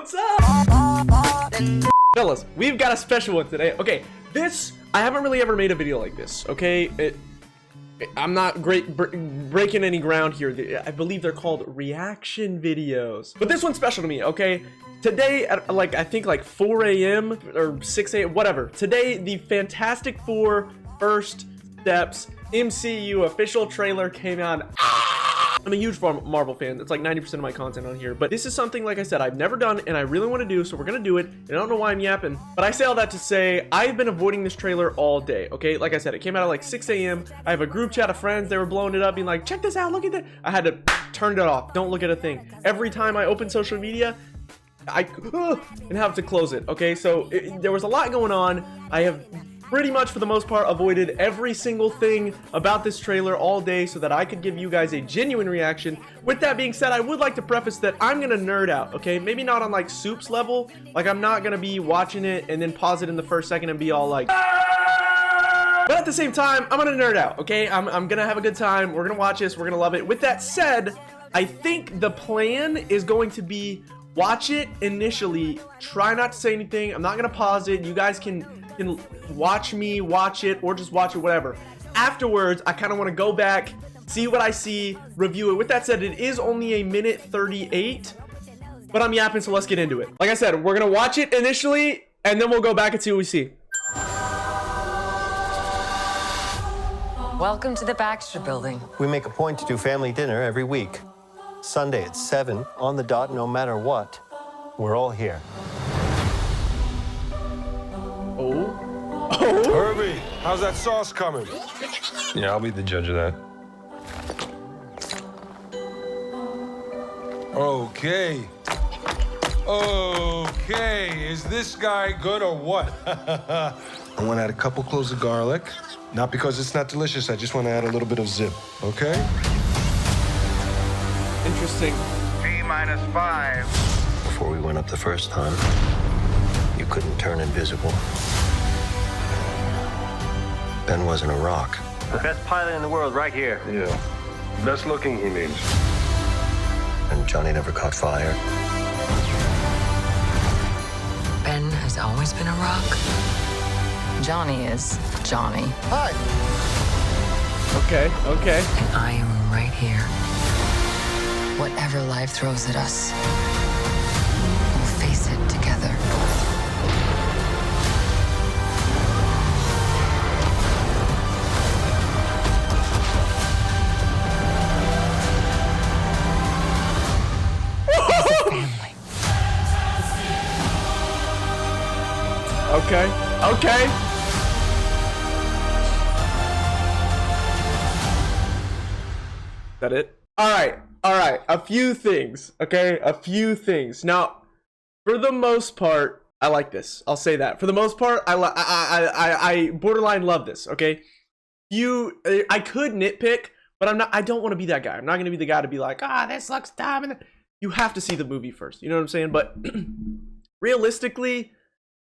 What's up? Fellas, we've got a special one today. Okay, I haven't really ever made a video like this, okay? I'm not breaking any ground here. I believe they're called reaction videos. But this one's special to me, okay? Today, at I think 4 a.m. or 6 a.m., whatever. Today, the Fantastic Four First Steps MCU official trailer came out. I'm a huge Marvel fan. It's like 90% of my content on here. But this is something, like I said, I've never done and I really want to do, so we're going to do it. And I don't know why I'm yapping. But I say all that to say, I've been avoiding this trailer all day, okay? Like I said, it came out at 6 a.m. I have a group chat of friends. They were blowing it up, being like, check this out, look at that. I had to turn it off. Don't look at a thing. Every time I open social media, and have to close it, okay? So there was a lot going on. I have pretty much, for the most part, avoided every single thing about this trailer all day so that I could give you guys a genuine reaction. With that being said, I would like to preface that I'm gonna nerd out, okay? Maybe not on Soup's level. I'm not gonna be watching it and then pause it in the first second and be all like, but at the same time, I'm gonna nerd out, okay? I'm gonna have a good time. We're gonna watch this. We're gonna love it. With that said, I think the plan is going to be watch it initially, try not to say anything. I'm not gonna pause it. You guys can watch me watch it or just watch it, whatever. Afterwards, I kind of want to go back, see what I see, review it. With that said, it is only a minute 38, but I'm yapping, so let's get into it. Like I said, we're gonna watch it initially and then we'll go back and see what we see. Welcome to the Baxter Building. We make a point to do family dinner every week. Sunday at 7 on the dot, no matter what. We're all here. Herbie, how's that sauce coming? Yeah, I'll be the judge of that. Okay. Okay, is this guy good or what? I want to add a couple cloves of garlic. Not because it's not delicious, I just want to add a little bit of zip, okay? Interesting. T-5. Before we went up the first time, you couldn't turn invisible. Ben wasn't a rock. The best pilot in the world right here. Yeah. Best looking, he means. And Johnny never caught fire. Ben has always been a rock. Johnny is Johnny. Hi. Okay. And I am right here. Whatever life throws at us, we'll face it together. Okay. That it? All right. A few things, okay? A few things. Now, for the most part, I like this. I'll say that. For the most part, I borderline love this, okay? I could nitpick, but I don't want to be that guy. I'm not going to be the guy to be like, this looks dumb. And you have to see the movie first. You know what I'm saying? But realistically,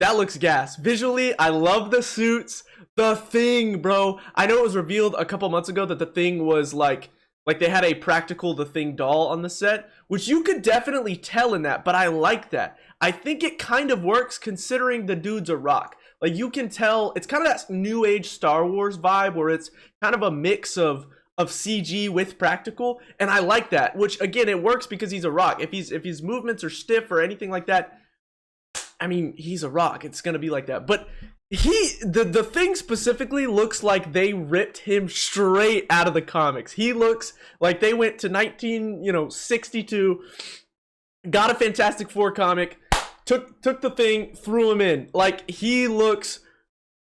that looks gas. Visually, I love the suits. The Thing, bro. I know it was revealed a couple months ago that the Thing was like they had a practical The Thing doll on the set, which you could definitely tell in that, but I like that. I think it kind of works considering the dude's a rock. You can tell, it's kind of that new age Star Wars vibe where it's kind of a mix of CG with practical, and I like that, which again, it works because he's a rock. If his movements are stiff or anything like that, I mean, he's a rock. It's going to be like that. But the Thing specifically looks like they ripped him straight out of the comics. He looks like they went to 1962, got a Fantastic Four comic, took the Thing, threw him in. He looks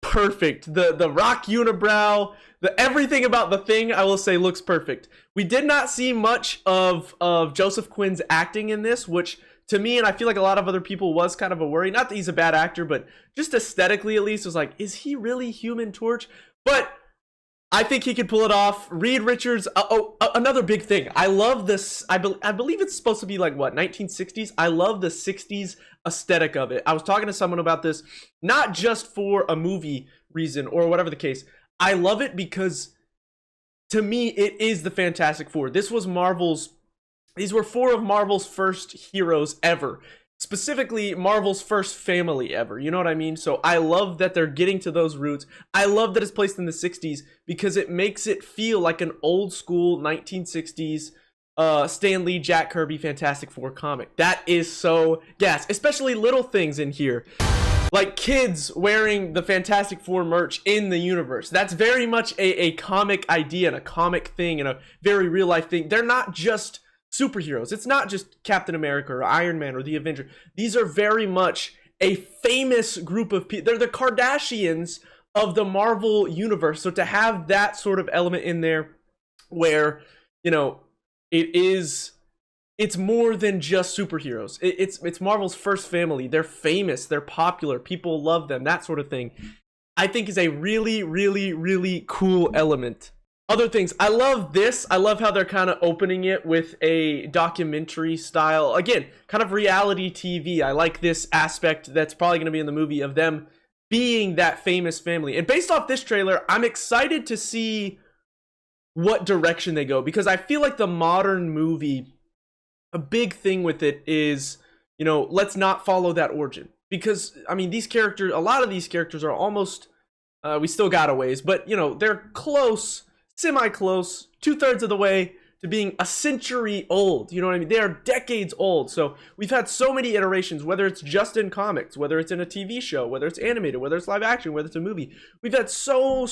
perfect. The rock unibrow, everything about the Thing, I will say, looks perfect. We did not see much of Joseph Quinn's acting in this, which to me, and I feel like a lot of other people, was kind of a worry. Not that he's a bad actor, but just aesthetically at least, was like, is he really Human Torch? But I think he could pull it off. Reed Richards, another big thing. I love this. I believe it's supposed to be 1960s. I love the 60s aesthetic of it. I was talking to someone about this, not just for a movie reason or whatever the case. I love it because, to me, it is the Fantastic Four. These were four of Marvel's first heroes ever. specifically Marvel's first family ever. You know what I mean? So I love that they're getting to those roots. I love that it's placed in the 60s because it makes it feel like an old school 1960s Stan Lee, Jack Kirby, Fantastic Four comic. That is so gas, especially little things in here. Like kids wearing the Fantastic Four merch in the universe. That's very much a comic idea and a comic thing and a very real life thing. They're not just superheroes. It's not just Captain America or Iron Man or the Avenger. These are very much a famous group of people. They're the Kardashians of the Marvel universe. So to have that sort of element in there where, you know, it's more than just superheroes. It's Marvel's first family. They're famous. They're popular. People love them. That sort of thing, I think, is a really, really, really cool element. Other things, I love this. I love how they're kind of opening it with a documentary style. Again, kind of reality TV. I like this aspect that's probably going to be in the movie of them being that famous family. And based off this trailer, I'm excited to see what direction they go, because I feel like the modern movie, a big thing with it is, you know, let's not follow that origin. Because, I mean, these characters, a lot of these characters are almost, we still got a ways, but, you know, they're close, semi-close, 2/3 of the way to being a century old. You know what I mean? They are decades old. So we've had so many iterations, whether it's just in comics, whether it's in a TV show, whether it's animated, whether it's live action, whether it's a movie. We've had so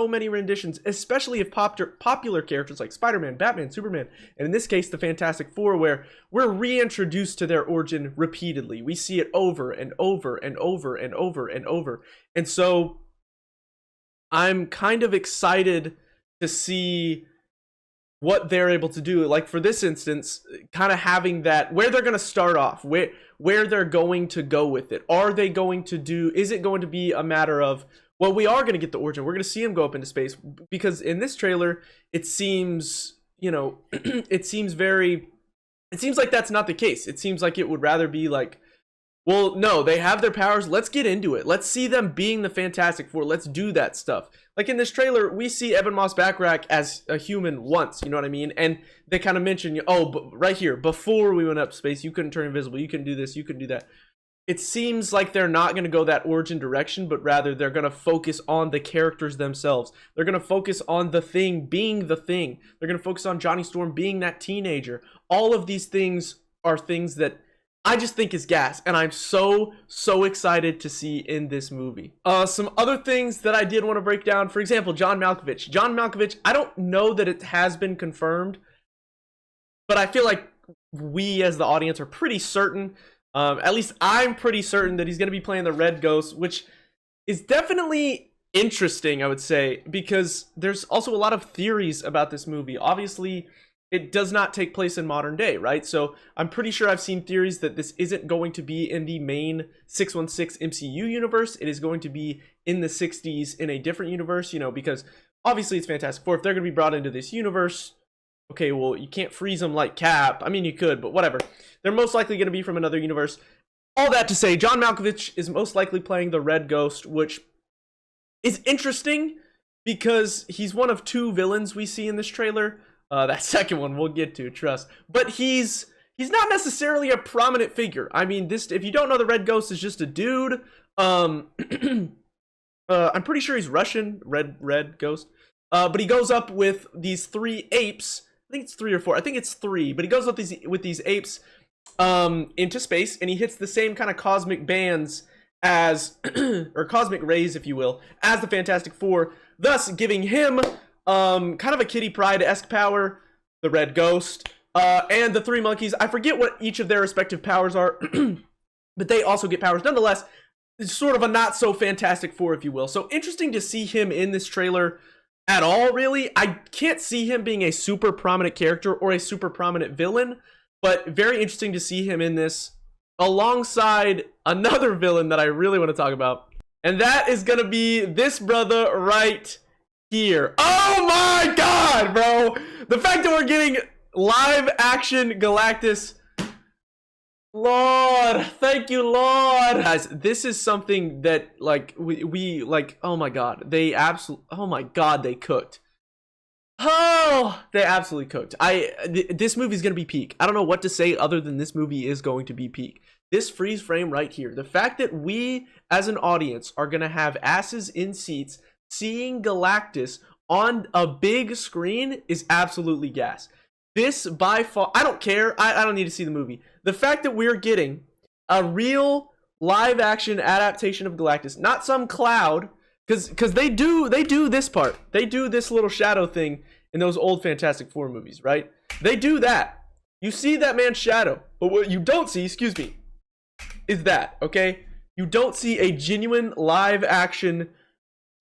many renditions, especially of popular characters like Spider-Man, Batman, Superman, and in this case, the Fantastic Four, where we're reintroduced to their origin repeatedly. We see it over and over and over and over and over. And so I'm kind of excited to see what they're able to do. Like for this instance, kind of having that, where they're going to start off, where they're going to go with it. Are they going to do, is it going to be a matter of, well, we are going to get the origin, we're going to see him go up into space? Because in this trailer, it seems, you know, it seems like that's not the case. It seems like it would rather be like, well, no, they have their powers. Let's get into it. Let's see them being the Fantastic Four. Let's do that stuff. Like in this trailer, we see Evan Moss Backrack as a human once, you know what I mean? And they kind of mention, oh, but right here, before we went up to space, you couldn't turn invisible, you couldn't do this, you couldn't do that. It seems like they're not going to go that origin direction, but rather they're going to focus on the characters themselves. They're going to focus on the Thing being the Thing. They're going to focus on Johnny Storm being that teenager. All of these things are things that I just think is gas, and I'm so excited to see in this movie. Some other things that I did want to break down, for example, John Malkovich. John Malkovich, I don't know that it has been confirmed, but I feel like we as the audience are pretty certain, at least I'm pretty certain, that he's going to be playing the Red Ghost, which is definitely interesting, I would say, because there's also a lot of theories about this movie. Obviously, it does not take place in modern day, right? So I'm pretty sure I've seen theories that this isn't going to be in the main 616 MCU universe. It is going to be in the 60s in a different universe, you know, because obviously it's Fantastic Four. If they're going to be brought into this universe, okay, well, you can't freeze them like Cap. I mean, you could, but whatever. They're most likely going to be from another universe. All that to say, John Malkovich is most likely playing the Red Ghost, which is interesting because he's one of two villains we see in this trailer. That second one we'll get to, trust. But he's not necessarily a prominent figure. I mean, this, if you don't know, the Red Ghost is just a dude. I'm pretty sure he's Russian, Red Ghost. But he goes up with these 3 apes. I think it's 3 or 4. I think it's 3. But he goes up with these apes into space, and he hits the same kind of cosmic bands as, or cosmic rays, if you will, as the Fantastic Four, thus giving him kind of a Kitty Pryde-esque power, the Red Ghost, and the 3 monkeys. I forget what each of their respective powers are, but they also get powers. Nonetheless, it's sort of a not-so-Fantastic Four, if you will. So interesting to see him in this trailer at all, really. I can't see him being a super prominent character or a super prominent villain, but very interesting to see him in this alongside another villain that I really want to talk about. And that is going to be this brother right here. Oh my god, bro! The fact that we're getting live action Galactus, Lord, thank you, Lord. Guys, this is something that, like, we like, oh my god, they absolutely, oh my god, they cooked. Oh, they absolutely cooked. This movie is going to be peak. I don't know what to say other than this movie is going to be peak. This freeze frame right here, the fact that we as an audience are going to have asses in seats seeing Galactus on a big screen is absolutely gas. This by far, I don't care. I don't need to see the movie. The fact that we're getting a real live action adaptation of Galactus, not some cloud, because they do this part. They do this little shadow thing in those old Fantastic Four movies, right? They do that. You see that man's shadow, but what you don't see, excuse me, is that, okay? You don't see a genuine live action.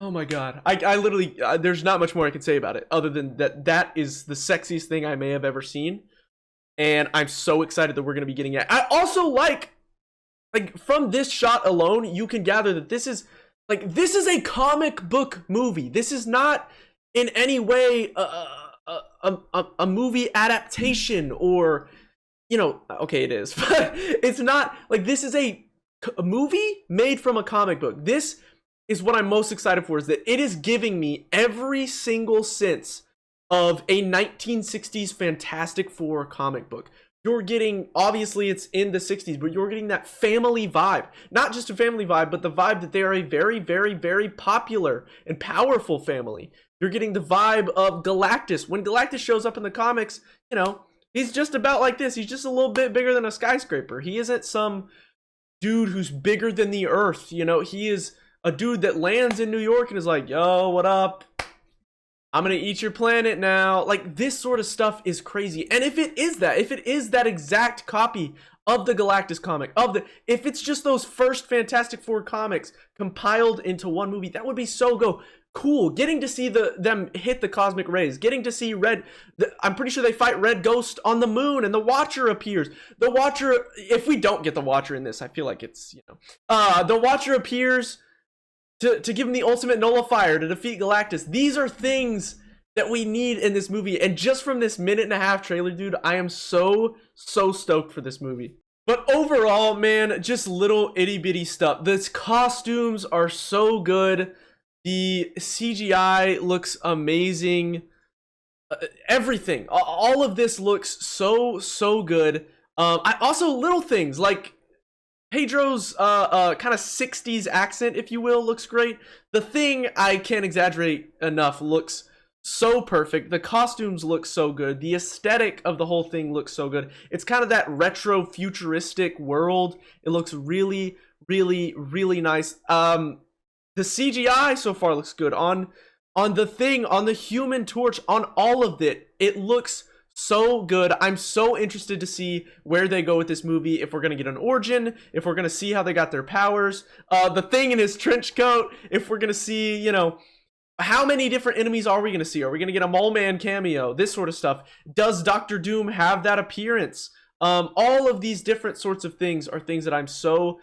Oh my god. I literally, there's not much more I can say about it other than that is the sexiest thing I may have ever seen. And I'm so excited that we're going to be getting it. I also like from this shot alone, you can gather that this is a comic book movie. This is not in any way a movie adaptation or, you know, okay, it is, but it's not like this is a movie made from a comic book. This is what I'm most excited for, is that it is giving me every single sense of a 1960s Fantastic Four comic book. You're getting, obviously it's in the 60s, but you're getting that family vibe. Not just a family vibe, but the vibe that they are a very, very, very popular and powerful family. You're getting the vibe of Galactus. When Galactus shows up in the comics, you know, he's just about like this. He's just a little bit bigger than a skyscraper. He isn't some dude who's bigger than the earth. You know, he is a dude that lands in New York and is like, yo, what up? I'm gonna eat your planet now. Like, this sort of stuff is crazy. And if it is that exact copy of the Galactus comic, if it's just those first Fantastic Four comics compiled into one movie, that would be so cool. Getting to see them hit the cosmic rays, getting to see I'm pretty sure they fight Red Ghost on the moon, and the Watcher appears. The Watcher, if we don't get the Watcher in this, I feel like it's, you know, the Watcher appears to give him the ultimate nullifier to defeat Galactus. These are things that we need in this movie, and just from this 1.5-minute trailer, dude, I am so stoked for this movie. But overall, man, just little itty-bitty stuff. The costumes are so good. The CGI looks amazing. Everything, all of this looks so good. I also, little things like Pedro's kind of 60s accent, if you will, looks great. The Thing, I can't exaggerate enough, looks so perfect. The costumes look so good. The aesthetic of the whole thing looks so good. It's kind of that retro futuristic world. It looks really, really, really nice. The CGI so far looks good. On the Thing, on the Human Torch, on all of it, it looks so good. I'm so interested to see where they go with this movie. If we're gonna get an origin, if we're gonna see how they got their powers, the Thing in his trench coat, if we're gonna see, you know, how many different enemies are we gonna see? Are we gonna get a Mole Man cameo? This sort of stuff. Does Doctor Doom have that appearance? All of these different sorts of things are things that I'm so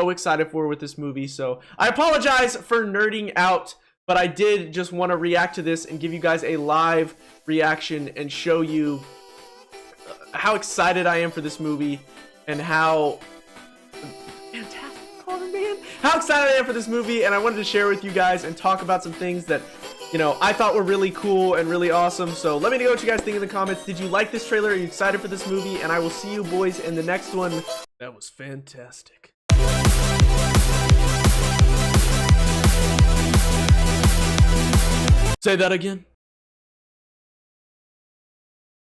excited for with this movie. So I apologize for nerding out, but I did just want to react to this and give you guys a live reaction and show you how excited I am for this movie and how fantastic, oh man, how excited I am for this movie. And I wanted to share with you guys and talk about some things that, you know, I thought were really cool and really awesome. So let me know what you guys think in the comments. Did you like this trailer? Are you excited for this movie? And I will see you boys in the next one. That was fantastic. Say that again.